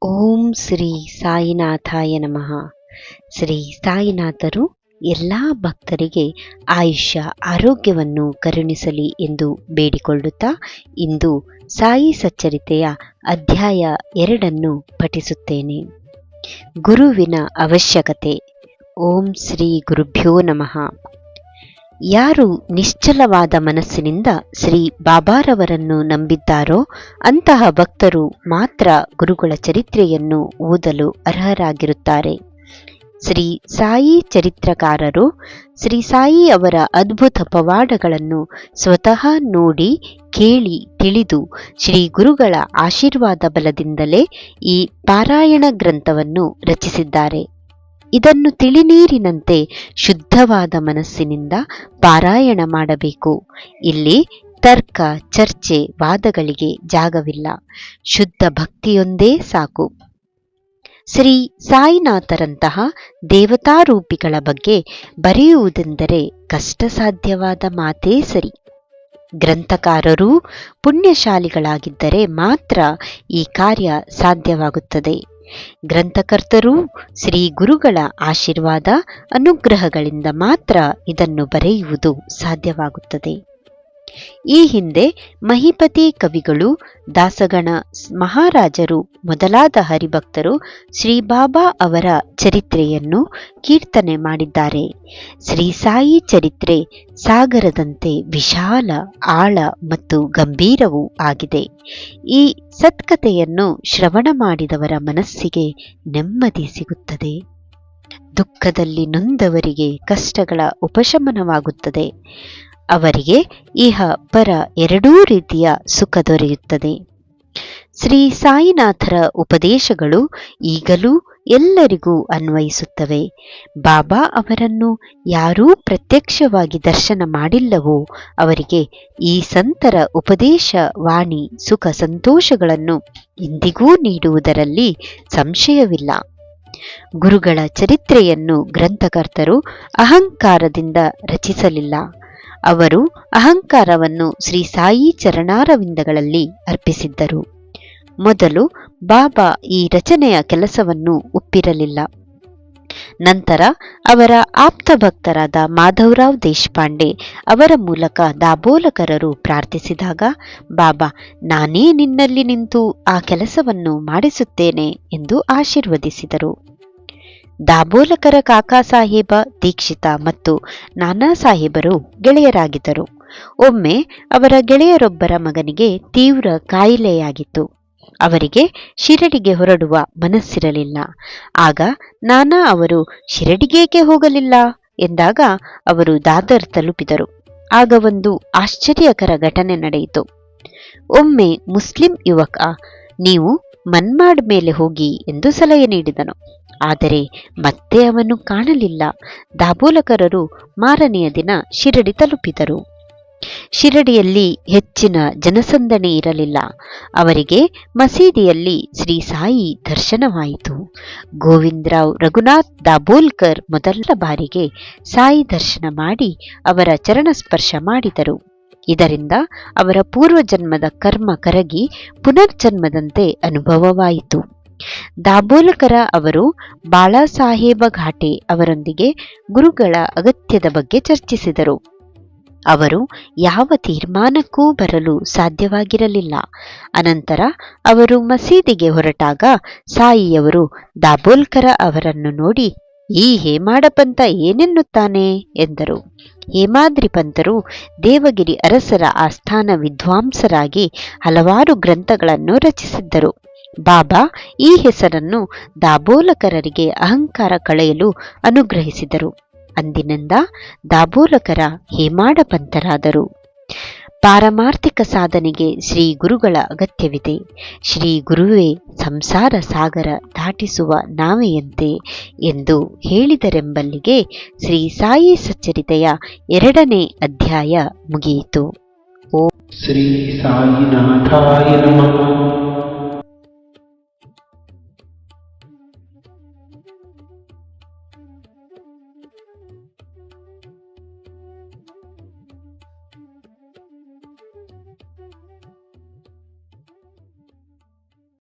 ಓಂ ಶ್ರೀ ಸಾಯಿನಾಥಾಯ ನಮಃ. ಶ್ರೀ ಸಾಯಿನಾಥರು ಎಲ್ಲ ಭಕ್ತರಿಗೆ ಆಯುಷ್ಯ ಆರೋಗ್ಯವನ್ನು ಕರುಣಿಸಲಿ ಎಂದು ಬೇಡಿಕೊಳ್ಳುತ್ತಾ ಇಂದು ಸಾಯಿ ಸಚ್ಚರಿತೆಯ ಅಧ್ಯಾಯ 2 ಪಠಿಸುತ್ತೇನೆ. ಗುರುವಿನ ಅವಶ್ಯಕತೆ. ಓಂ ಶ್ರೀ ಗುರುಭ್ಯೋ ನಮಃ. ಯಾರು ನಿಶ್ಚಲವಾದ ಮನಸ್ಸಿನಿಂದ ಶ್ರೀ ಬಾಬಾರವರನ್ನು ನಂಬಿದ್ದಾರೋ ಅಂತಹ ಭಕ್ತರು ಮಾತ್ರ ಗುರುಗಳ ಚರಿತ್ರೆಯನ್ನು ಓದಲು ಅರ್ಹರಾಗಿರುತ್ತಾರೆ. ಶ್ರೀ ಸಾಯಿ ಚರಿತ್ರಕಾರರು ಶ್ರೀ ಸಾಯಿ ಅವರ ಅದ್ಭುತ ಪವಾಡಗಳನ್ನು ಸ್ವತಃ ನೋಡಿ ಕೇಳಿ ತಿಳಿದು ಶ್ರೀ ಗುರುಗಳ ಆಶೀರ್ವಾದ ಬಲದಿಂದಲೇ ಈ ಪಾರಾಯಣ ಗ್ರಂಥವನ್ನು ರಚಿಸಿದ್ದಾರೆ. ಇದನ್ನು ತಿಳಿನೀರಿನಂತೆ ಶುದ್ಧವಾದ ಮನಸ್ಸಿನಿಂದ ಪಾರಾಯಣ ಮಾಡಬೇಕು. ಇಲ್ಲಿ ತರ್ಕ, ಚರ್ಚೆ, ವಾದಗಳಿಗೆ ಜಾಗವಿಲ್ಲ. ಶುದ್ಧ ಭಕ್ತಿಯೊಂದೇ ಸಾಕು. ಶ್ರೀ ಸಾಯಿನಾಥರಂತಹ ದೇವತಾರೂಪಿಗಳ ಬಗ್ಗೆ ಬರೆಯುವುದೆಂದರೆ ಕಷ್ಟಸಾಧ್ಯವಾದ ಮಾತೇ ಸರಿ. ಗ್ರಂಥಕಾರರೂ ಪುಣ್ಯಶಾಲಿಗಳಾಗಿದ್ದರೆ ಮಾತ್ರ ಈ ಕಾರ್ಯ ಸಾಧ್ಯವಾಗುತ್ತದೆ. ಗ್ರಂಥಕರ್ತರೂ ಶ್ರೀ ಗುರುಗಳ ಆಶೀರ್ವಾದ ಅನುಗ್ರಹಗಳಿಂದ ಮಾತ್ರ ಇದನ್ನು ಬರೆಯುವುದು ಸಾಧ್ಯವಾಗುತ್ತದೆ. ಈ ಹಿಂದೆ ಮಹಿಪತಿ ಕವಿಗಳು, ದಾಸಗಣ ಮಹಾರಾಜರು ಮೊದಲಾದ ಹರಿಭಕ್ತರು ಶ್ರೀ ಬಾಬಾ ಅವರ ಚರಿತ್ರೆಯನ್ನು ಕೀರ್ತನೆ ಮಾಡಿದ್ದಾರೆ. ಶ್ರೀ ಸಾಯಿ ಚರಿತ್ರೆ ಸಾಗರದಂತೆ ವಿಶಾಲ, ಆಳ ಮತ್ತು ಗಂಭೀರವೂ ಆಗಿದೆ. ಈ ಸತ್ಕತೆಯನ್ನು ಶ್ರವಣ ಮಾಡಿದವರ ಮನಸ್ಸಿಗೆ ನೆಮ್ಮದಿ ಸಿಗುತ್ತದೆ. ದುಃಖದಲ್ಲಿ ನೊಂದವರಿಗೆ ಕಷ್ಟಗಳ ಉಪಶಮನವಾಗುತ್ತದೆ. ಅವರಿಗೆ ಇಹ ಪರ ಎರಡೂ ರೀತಿಯ ಸುಖ ದೊರೆಯುತ್ತದೆ. ಶ್ರೀ ಸಾಯಿನಾಥರ ಉಪದೇಶಗಳು ಈಗಲೂ ಎಲ್ಲರಿಗೂ ಅನ್ವಯಿಸುತ್ತವೆ. ಬಾಬಾ ಅವರನ್ನು ಯಾರೂ ಪ್ರತ್ಯಕ್ಷವಾಗಿ ದರ್ಶನ ಮಾಡಿಲ್ಲವೋ ಅವರಿಗೆ ಈ ಸಂತರ ಉಪದೇಶ ವಾಣಿ ಸುಖ ಸಂತೋಷಗಳನ್ನು ಇಂದಿಗೂ ನೀಡುವುದರಲ್ಲಿ ಸಂಶಯವಿಲ್ಲ. ಗುರುಗಳ ಚರಿತ್ರೆಯನ್ನು ಗ್ರಂಥಕರ್ತರು ಅಹಂಕಾರದಿಂದ ರಚಿಸಲಿಲ್ಲ. ಅವರು ಅಹಂಕಾರವನ್ನು ಶ್ರೀ ಸಾಯಿ ಚರಣಾರವಿಂದಗಳಲ್ಲಿ ಅರ್ಪಿಸಿದ್ದರು. ಮೊದಲು ಬಾಬಾ ಈ ರಚನೆಯ ಕೆಲಸವನ್ನು ಒಪ್ಪಿರಲಿಲ್ಲ. ನಂತರ ಅವರ ಆಪ್ತಭಕ್ತರಾದ ಮಾಧವರಾವ್ ದೇಶಪಾಂಡೆ ಅವರ ಮೂಲಕ ದಾಬೋಲಕರರು ಪ್ರಾರ್ಥಿಸಿದಾಗ ಬಾಬಾ ನಾನೇ ನಿನ್ನಲ್ಲಿ ನಿಂತು ಆ ಕೆಲಸವನ್ನು ಮಾಡಿಸುತ್ತೇನೆ ಎಂದು ಆಶೀರ್ವದಿಸಿದರು. ದಾಬೋಲಕರ ಕಾಕಾ ಸಾಹೇಬ ದೀಕ್ಷಿತ ಮತ್ತು ನಾನಾ ಸಾಹೇಬರು ಗೆಳೆಯರಾಗಿದ್ದರು. ಒಮ್ಮೆ ಅವರ ಗೆಳೆಯರೊಬ್ಬರ ಮಗನಿಗೆ ತೀವ್ರ ಕಾಯಿಲೆಯಾಗಿತ್ತು. ಅವರಿಗೆ ಶಿರಡಿಗೆ ಹೊರಡುವ ಮನಸ್ಸಿರಲಿಲ್ಲ. ಆಗ ನಾನಾ ಅವರು ಶಿರಡಿಗೇಕೆ ಹೋಗಲಿಲ್ಲ ಎಂದಾಗ ಅವರು ದಾದರ್ ತಲುಪಿದರು. ಆಗ ಒಂದು ಆಶ್ಚರ್ಯಕರ ಘಟನೆ ನಡೆಯಿತು. ಒಮ್ಮೆ ಮುಸ್ಲಿಂ ಯುವಕ ನೀವು ಮನ್ಮಾಡ್ ಮೇಲೆ ಹೋಗಿ ಎಂದು ಸಲಹೆ ನೀಡಿದನು. ಆದರೆ ಮತ್ತೆ ಅವನು ಕಾಣಲಿಲ್ಲ. ದಾಬೋಲಕರರು ಮಾರನೆಯ ದಿನ ಶಿರಡಿ ತಲುಪಿದರು. ಶಿರಡಿಯಲ್ಲಿ ಹೆಚ್ಚಿನ ಜನಸಂದಣಿ ಇರಲಿಲ್ಲ. ಅವರಿಗೆ ಮಸೀದಿಯಲ್ಲಿ ಶ್ರೀ ಸಾಯಿ ದರ್ಶನವಾಯಿತು. ಗೋವಿಂದರಾವ್ ರಘುನಾಥ್ ದಾಬೋಲ್ಕರ್ ಮೊದಲ ಬಾರಿಗೆ ಸಾಯಿ ದರ್ಶನ ಮಾಡಿ ಅವರ ಚರಣಸ್ಪರ್ಶ ಮಾಡಿದರು. ಇದರಿಂದ ಅವರ ಪೂರ್ವಜನ್ಮದ ಕರ್ಮ ಕರಗಿ ಪುನರ್ಜನ್ಮದಂತೆ ಅನುಭವವಾಯಿತು. ದಾಬೋಲಕರ ಅವರು ಬಾಳಾಸಾಹೇಬ ಘಾಟೆ ಅವರೊಂದಿಗೆ ಗುರುಗಳ ಅಗತ್ಯದ ಬಗ್ಗೆ ಚರ್ಚಿಸಿದರು. ಅವರು ಯಾವ ತೀರ್ಮಾನಕ್ಕೂ ಬರಲು ಸಾಧ್ಯವಾಗಿರಲಿಲ್ಲ. ಅನಂತರ ಅವರು ಮಸೀದಿಗೆ ಹೊರಟಾಗ ಸಾಯಿಯವರು ದಾಬೋಲ್ಕರ ಅವರನ್ನು ನೋಡಿ ಈ ಹೇಮಾಡ ಪಂಥ ಏನೆನ್ನುತ್ತಾನೆ ಎಂದರು. ಹೇಮಾದ್ರಿ ಪಂತರು ದೇವಗಿರಿ ಅರಸರ ಆಸ್ಥಾನ ವಿದ್ವಾಂಸರಾಗಿ ಹಲವಾರು ಗ್ರಂಥಗಳನ್ನು ರಚಿಸಿದ್ದರು. ಬಾಬಾ ಈ ಹೆಸರನ್ನು ದಾಬೋಲಕರರಿಗೆ ಅಹಂಕಾರ ಕಳೆಯಲು ಅನುಗ್ರಹಿಸಿದರು. ಅಂದಿನಿಂದ ದಾಬೋಲಕರ ಹೇಮಾಡ ಪಂಥರಾದರು. ಪಾರಮಾರ್ಥಿಕ ಸಾಧನೆಗೆ ಶ್ರೀ ಗುರುಗಳ ಅಗತ್ಯವಿದೆ. ಶ್ರೀ ಗುರುವೇ ಸಂಸಾರ ಸಾಗರ ದಾಟಿಸುವ ನಾವೆಯಂತೆ ಎಂದು ಹೇಳಿದರೆಂಬಲ್ಲಿಗೆ ಶ್ರೀ ಸಾಯಿ ಸಚ್ಚರಿತೆಯ 2ನೇ ಅಧ್ಯಾಯ ಮುಗಿಯಿತು. ಶ್ರೀ ಸಾಯಿನಾಥಾಯ ನಮಃ.